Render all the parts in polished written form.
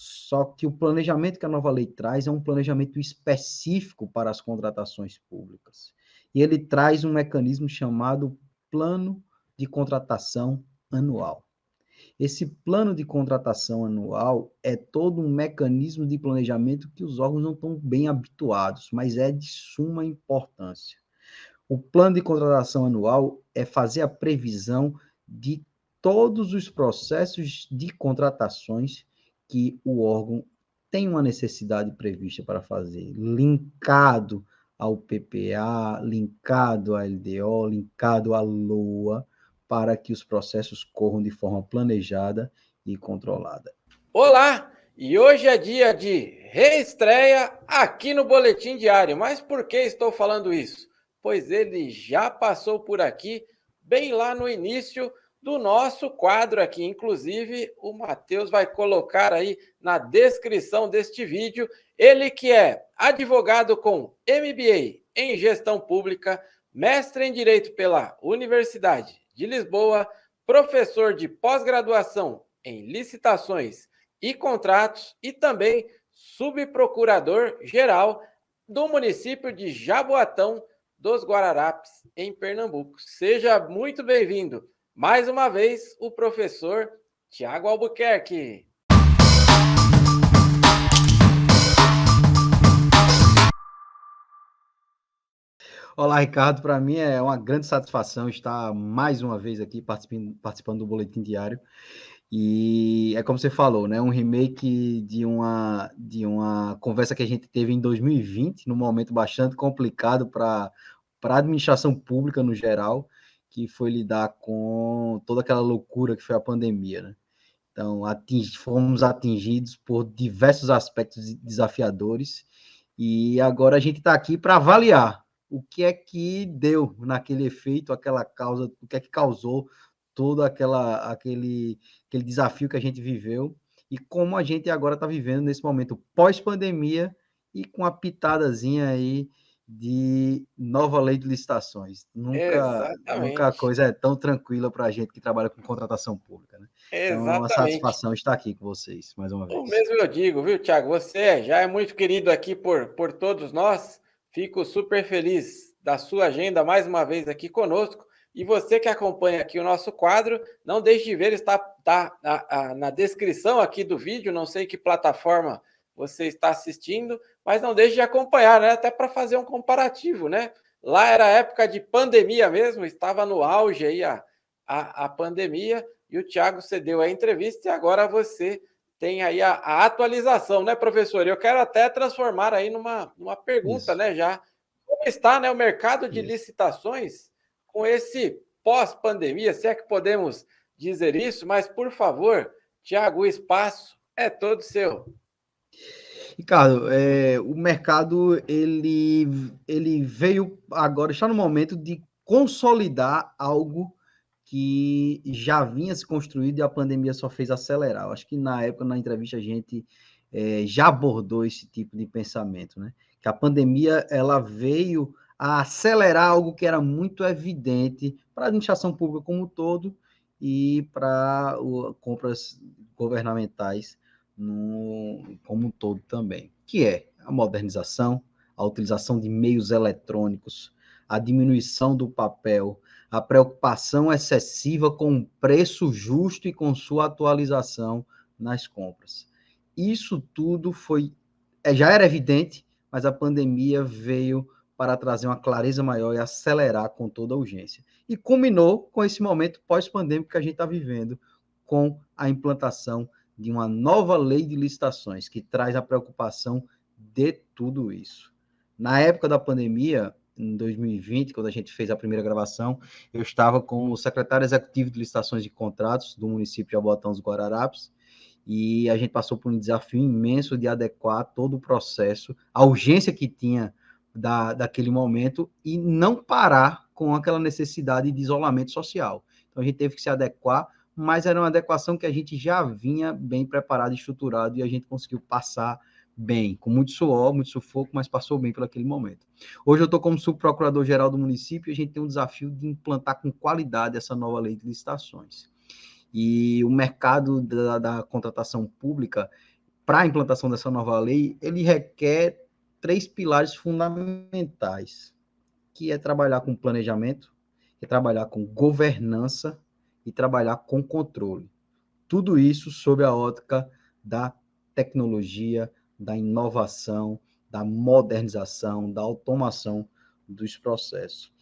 Só que o planejamento que a nova lei traz é um planejamento específico para as contratações públicas. E ele traz um mecanismo chamado Plano de Contratação Anual. Esse plano de contratação anual é todo um mecanismo de planejamento que os órgãos não estão bem habituados, mas é de suma importância. O plano de contratação anual é fazer a previsão de todos os processos de contratações que o órgão tem uma necessidade prevista para fazer, linkado ao PPA, linkado à LDO, linkado à LOA, para que os processos corram de forma planejada e controlada. Olá! E hoje é dia de reestreia aqui no Boletim Diário. Mas por que estou falando isso? Pois ele já passou por aqui, bem lá no início do nosso quadro aqui. Inclusive, o Matheus vai colocar aí na descrição deste vídeo. Ele que é advogado com MBA em Gestão Pública, mestre em Direito pela Universidade de Lisboa, professor de pós-graduação em licitações e contratos e também subprocurador-geral do município de Jaboatão dos Guararapes, em Pernambuco. Seja muito bem-vindo, mais uma vez, o professor Tiago Albuquerque. Olá, Ricardo. Para mim é uma grande satisfação estar mais uma vez aqui participando do Boletim Diário. E é como você falou, né? Um remake de uma conversa que a gente teve em 2020, num momento bastante complicado para a administração pública no geral, que foi lidar com toda aquela loucura que foi a pandemia, né? Então, fomos atingidos por diversos aspectos desafiadores e agora a gente está aqui para avaliar o que é que deu naquele efeito, aquela causa, o que é que causou todo aquele desafio que a gente viveu e como a gente agora está vivendo nesse momento pós-pandemia e com a pitadazinha aí de nova lei de licitações. Nunca a Exatamente. coisa é tão tranquila para a gente que trabalha com contratação pública, né? Então é uma Exatamente. satisfação estar aqui com vocês mais uma O vez. mesmo eu digo, viu, Tiago? Você já é muito querido aqui por todos nós. Fico super feliz da sua agenda mais uma vez aqui conosco. E você que acompanha aqui o nosso quadro, não deixe de ver, está na descrição aqui do vídeo. Não sei que plataforma você está assistindo, mas não deixe de acompanhar, né? Até para fazer um comparativo, né? Lá era época de pandemia mesmo, estava no auge aí a pandemia, e o Tiago cedeu a entrevista e agora você tem aí a atualização, né, professor? Eu quero até transformar aí numa pergunta, Isso, né, já. Como está, né, o mercado de isso. licitações com esse pós-pandemia, se é que podemos dizer isso, mas, por favor, Tiago, o espaço é todo seu. Ricardo, o mercado ele veio agora, está no momento de consolidar algo que já vinha se construído e a pandemia só fez acelerar. Eu acho que na época, na entrevista, a gente já abordou esse tipo de pensamento, né? Que a pandemia ela veio a acelerar algo que era muito evidente para a administração pública como um todo e para compras governamentais como um todo também, que é a modernização, a utilização de meios eletrônicos, a diminuição do papel, a preocupação excessiva com o preço justo e com sua atualização nas compras. Isso tudo já era evidente, mas a pandemia veio para trazer uma clareza maior e acelerar com toda a urgência. E culminou com esse momento pós-pandêmico que a gente está vivendo, com a implantação de uma nova lei de licitações, que traz a preocupação de tudo isso. Na época da pandemia, em 2020, quando a gente fez a primeira gravação, eu estava como secretário executivo de licitações e contratos do município de Jaboatão dos Guararapes, e a gente passou por um desafio imenso de adequar todo o processo, a urgência que tinha daquele momento, e não parar com aquela necessidade de isolamento social. Então, a gente teve que se adequar, mas era uma adequação que a gente já vinha bem preparado e estruturado, e a gente conseguiu passar bem, com muito suor, muito sufoco, mas passou bem por aquele momento. Hoje eu estou como subprocurador-geral do município e a gente tem um desafio de implantar com qualidade essa nova lei de licitações. E o mercado da contratação pública para a implantação dessa nova lei, ele requer 3 pilares fundamentais, que é trabalhar com planejamento, é trabalhar com governança e trabalhar com controle. Tudo isso sob a ótica da tecnologia, da inovação, da modernização, da automação dos processos.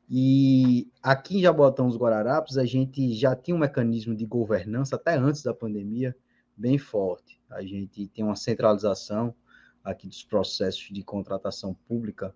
E aqui em Jaboatão dos Guararapes, a gente já tinha um mecanismo de governança, até antes da pandemia, bem forte. A gente tem uma centralização aqui dos processos de contratação pública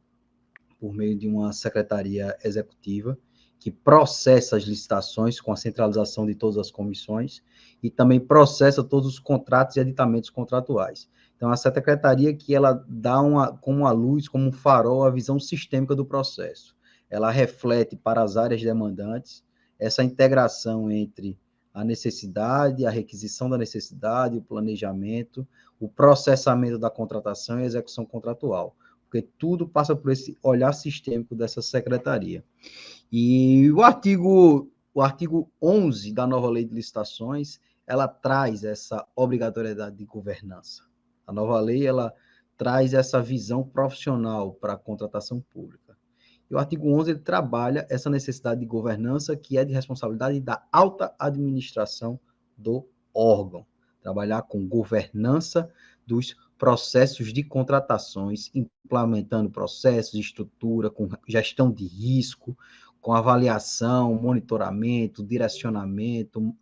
por meio de uma secretaria executiva, que processa as licitações com a centralização de todas as comissões e também processa todos os contratos e aditamentos contratuais. Então, a secretaria que ela dá como uma luz, como um farol, a visão sistêmica do processo. Ela reflete para as áreas demandantes essa integração entre a necessidade, a requisição da necessidade, o planejamento, o processamento da contratação e a execução contratual, porque tudo passa por esse olhar sistêmico dessa secretaria. E o artigo 11 da nova lei de licitações, ela traz essa obrigatoriedade de governança. A nova lei, ela traz essa visão profissional para a contratação pública. E o artigo 11, ele trabalha essa necessidade de governança, que é de responsabilidade da alta administração do órgão. Trabalhar com governança dos processos de contratações, implementando processos, estrutura, com gestão de risco, com avaliação, monitoramento, direcionamento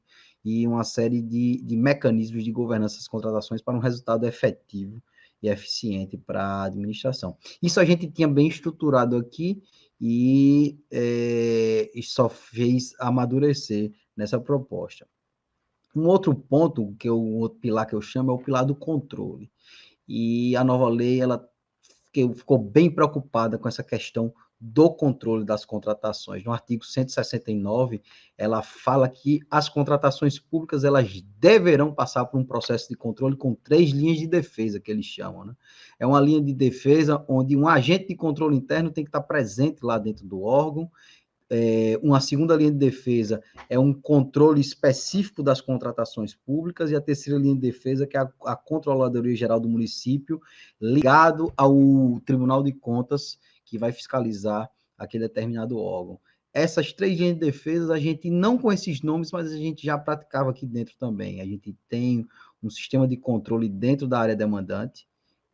e uma série de mecanismos de governança das contratações para um resultado efetivo e eficiente para a administração. Isso a gente tinha bem estruturado aqui e só fez amadurecer nessa proposta. Um outro ponto, um outro pilar que eu chamo, é o pilar do controle. E a nova lei, ela ficou bem preocupada com essa questão do controle das contratações. No artigo 169, ela fala que as contratações públicas, elas deverão passar por um processo de controle com 3 linhas de defesa, que eles chamam, né? É uma linha de defesa onde um agente de controle interno tem que estar presente lá dentro do órgão. Uma segunda linha de defesa é um controle específico das contratações públicas, e a terceira linha de defesa, que é a Controladoria Geral do Município, ligado ao Tribunal de Contas, que vai fiscalizar aquele determinado órgão. Essas 3 linhas de defesa, a gente não com esses nomes, mas a gente já praticava aqui dentro também. A gente tem um sistema de controle dentro da área demandante,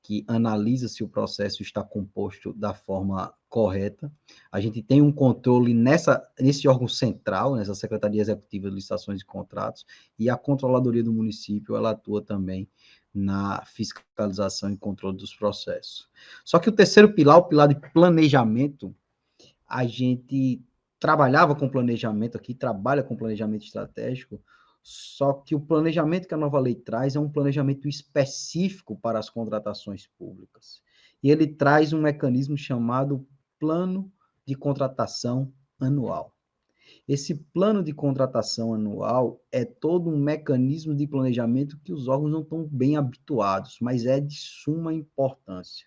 que analisa se o processo está composto da forma correta. A gente tem um controle nesse órgão central, nessa Secretaria Executiva de Licitações e Contratos, e a Controladoria do Município, ela atua também na fiscalização e controle dos processos. Só que o terceiro pilar, o pilar de planejamento, a gente trabalhava com planejamento aqui, trabalha com planejamento estratégico, só que o planejamento que a nova lei traz é um planejamento específico para as contratações públicas. E ele traz um mecanismo chamado Plano de Contratação Anual. Esse plano de contratação anual é todo um mecanismo de planejamento que os órgãos não estão bem habituados, mas é de suma importância.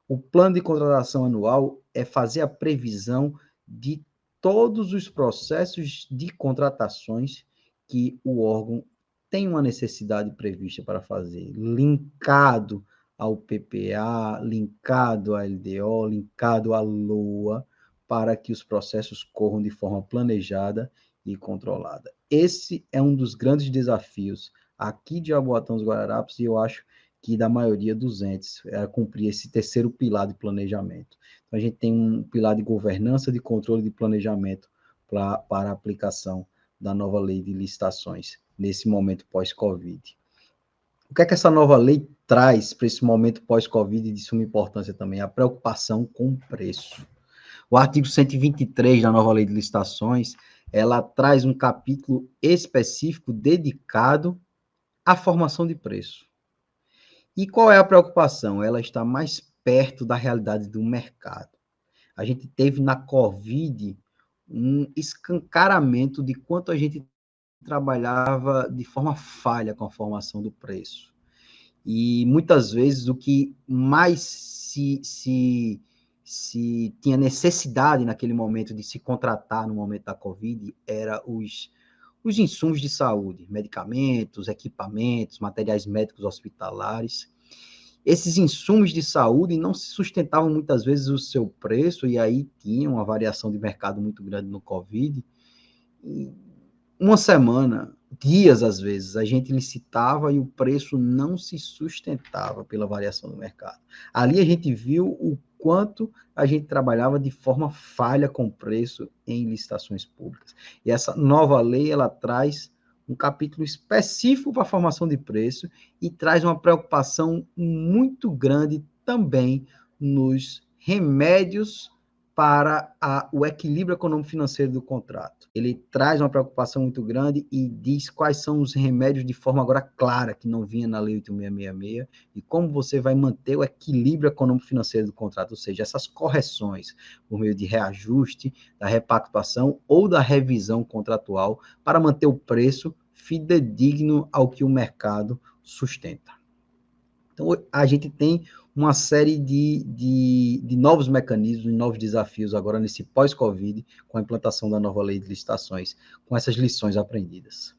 O plano de contratação anual é fazer a previsão de todos os processos de contratações que o órgão tem uma necessidade prevista para fazer, linkado ao PPA, linkado à LDO, linkado à LOA, para que os processos corram de forma planejada e controlada. Esse é um dos grandes desafios aqui de Jaboatão dos Guararapes, e eu acho que da maioria dos entes, é cumprir esse terceiro pilar de planejamento. Então, a gente tem um pilar de governança, de controle de planejamento para a aplicação da nova lei de licitações, nesse momento pós-Covid. O que é que essa nova lei traz para esse momento pós-Covid de suma importância também? A preocupação com o preço. O artigo 123 da nova lei de licitações, ela traz um capítulo específico dedicado à formação de preço. E qual é a preocupação? Ela está mais perto da realidade do mercado. A gente teve na Covid um escancaramento de quanto a gente trabalhava de forma falha com a formação do preço. E muitas vezes o que mais se tinha necessidade naquele momento de se contratar no momento da Covid era os insumos de saúde, medicamentos, equipamentos, materiais médicos hospitalares. Esses insumos de saúde não se sustentavam muitas vezes o seu preço, e aí tinha uma variação de mercado muito grande no Covid. E uma semana, dias às vezes, a gente licitava e o preço não se sustentava pela variação do mercado. Ali a gente viu o quanto a gente trabalhava de forma falha com preço em licitações públicas. E essa nova lei, ela traz um capítulo específico para a formação de preço e traz uma preocupação muito grande também nos remédios para o equilíbrio econômico-financeiro do contrato. Ele traz uma preocupação muito grande e diz quais são os remédios de forma agora clara, que não vinha na Lei 8.666, e como você vai manter o equilíbrio econômico-financeiro do contrato, ou seja, essas correções por meio de reajuste, da repactuação ou da revisão contratual para manter o preço fidedigno ao que o mercado sustenta. Então, a gente tem uma série de novos mecanismos, de novos desafios agora nesse pós-Covid, com a implantação da nova lei de licitações, com essas lições aprendidas.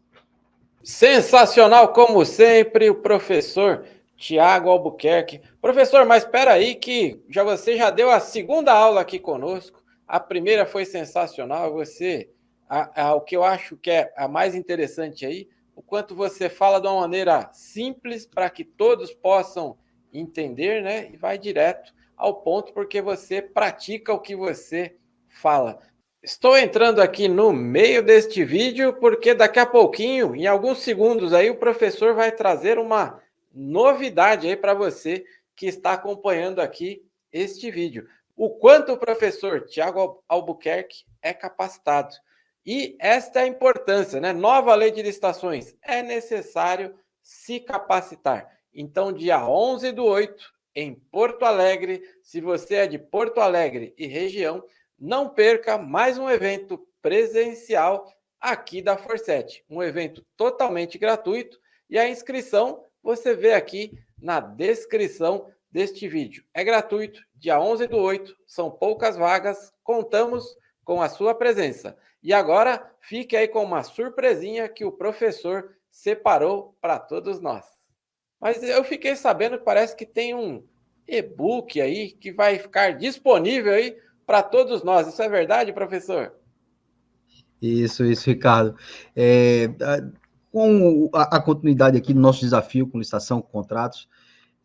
Sensacional, como sempre, o professor Tiago Albuquerque. Professor, mas espera aí que você já deu a segunda aula aqui conosco. A primeira foi sensacional. O que eu acho que é a mais interessante aí, o quanto você fala de uma maneira simples para que todos possam entender, né? E vai direto ao ponto, porque você pratica o que você fala. Estou entrando aqui no meio deste vídeo, porque daqui a pouquinho, em alguns segundos aí, o professor vai trazer uma novidade aí para você que está acompanhando aqui este vídeo. O quanto o professor Tiago Albuquerque é capacitado. E esta é a importância, né? Nova lei de licitações. É necessário se capacitar. Então, dia 11/8, em Porto Alegre, se você é de Porto Alegre e região, não perca mais um evento presencial aqui da Forset. Um evento totalmente gratuito e a inscrição você vê aqui na descrição deste vídeo. É gratuito, dia 11/8, são poucas vagas, contamos com a sua presença. E agora, fique aí com uma surpresinha que o professor separou para todos nós. Mas eu fiquei sabendo que parece que tem um e-book aí que vai ficar disponível aí para todos nós. Isso é verdade, professor? Isso, Ricardo. Com a continuidade aqui do nosso desafio com licitação, com contratos,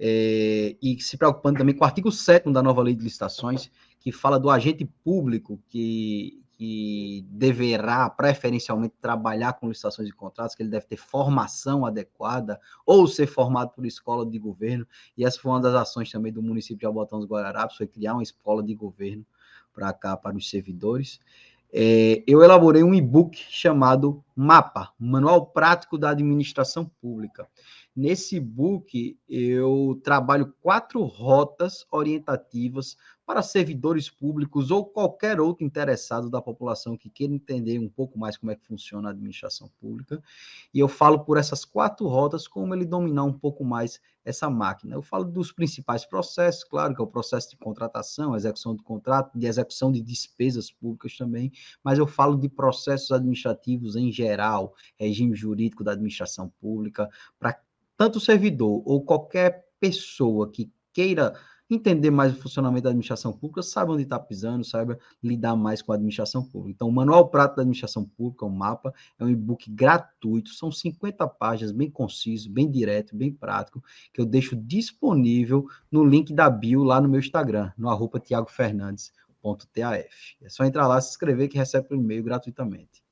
e se preocupando também com o artigo 7º da nova lei de licitações, que fala do agente público que deverá preferencialmente trabalhar com licitações e contratos, que ele deve ter formação adequada ou ser formado por escola de governo, e essa foi uma das ações também do município de Jabotão dos Guararapes, foi criar uma escola de governo para cá, para os servidores. Eu elaborei um e-book chamado MAPA, Manual Prático da Administração Pública. Nesse e-book, eu trabalho 4 rotas orientativas para servidores públicos ou qualquer outro interessado da população que queira entender um pouco mais como é que funciona a administração pública. E eu falo por essas 4 rotas como ele dominar um pouco mais essa máquina. Eu falo dos principais processos, claro, que é o processo de contratação, execução do contrato, de execução de despesas públicas também, mas eu falo de processos administrativos em geral, regime jurídico da administração pública, para tanto o servidor ou qualquer pessoa que queira entender mais o funcionamento da administração pública, saiba onde está pisando, saiba lidar mais com a administração pública. Então, o Manual Prático da Administração Pública, o MAPA, é um e-book gratuito, são 50 páginas, bem conciso, bem direto, bem prático, que eu deixo disponível no link da bio lá no meu Instagram, no @tiagofernandes.taf. É só entrar lá, se inscrever que recebe o e-mail gratuitamente.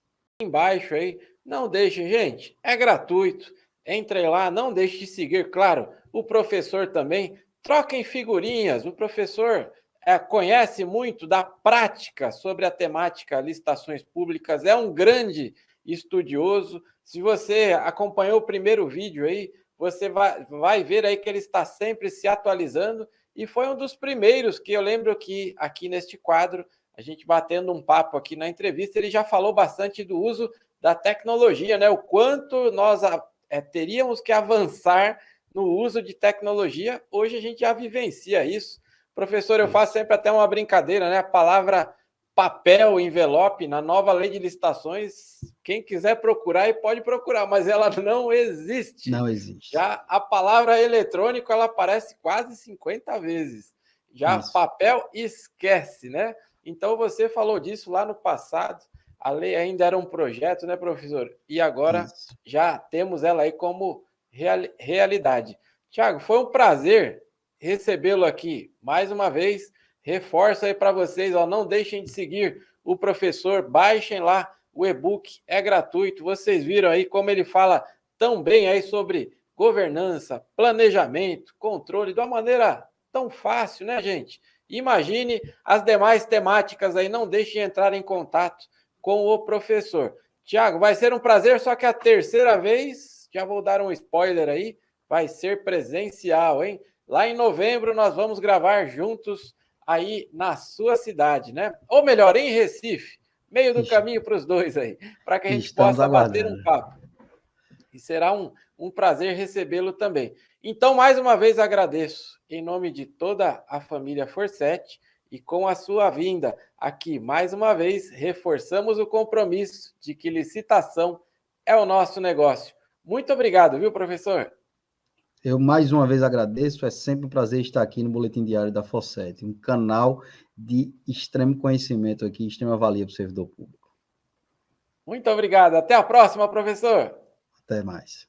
Embaixo aí, não deixem, gente, é gratuito. Entrem lá, não deixe de seguir, claro, o professor também. Troquem figurinhas, o professor conhece muito da prática sobre a temática licitações públicas, é um grande estudioso. Se você acompanhou o primeiro vídeo aí, você vai ver aí que ele está sempre se atualizando e foi um dos primeiros que eu lembro que aqui neste quadro, a gente batendo um papo aqui na entrevista, ele já falou bastante do uso da tecnologia, né? O quanto nós teríamos que avançar no uso de tecnologia. Hoje a gente já vivencia isso. Professor, eu faço sempre até uma brincadeira, né? A palavra papel, envelope, na nova lei de licitações, quem quiser procurar, pode procurar, mas ela não existe. Não existe. Já a palavra eletrônico, ela aparece quase 50 vezes. Já Isso. papel, esquece, né? Então, você falou disso lá no passado, a lei ainda era um projeto, né, professor? E agora Isso. já temos ela aí como realidade. Tiago, foi um prazer recebê-lo aqui mais uma vez. Reforço aí para vocês, ó, não deixem de seguir o professor, baixem lá o e-book, é gratuito. Vocês viram aí como ele fala tão bem aí sobre governança, planejamento, controle, de uma maneira tão fácil, né, gente? Imagine as demais temáticas aí, não deixem de entrar em contato com o professor. Tiago, vai ser um prazer, só que a terceira vez, já vou dar um spoiler aí, vai ser presencial, hein? Lá em novembro nós vamos gravar juntos aí na sua cidade, né? Ou melhor, em Recife, meio do caminho para os dois aí, para que a gente Estamos possa bater um aguardando. papo. E será um prazer recebê-lo também. Então, mais uma vez agradeço em nome de toda a família Forset e com a sua vinda aqui, mais uma vez, reforçamos o compromisso de que licitação é o nosso negócio. Muito obrigado, viu, professor? Eu mais uma vez agradeço, é sempre um prazer estar aqui no Boletim Diário da Forset, um canal de extremo conhecimento aqui, extrema valia para o servidor público. Muito obrigado. Até a próxima, professor. Até mais.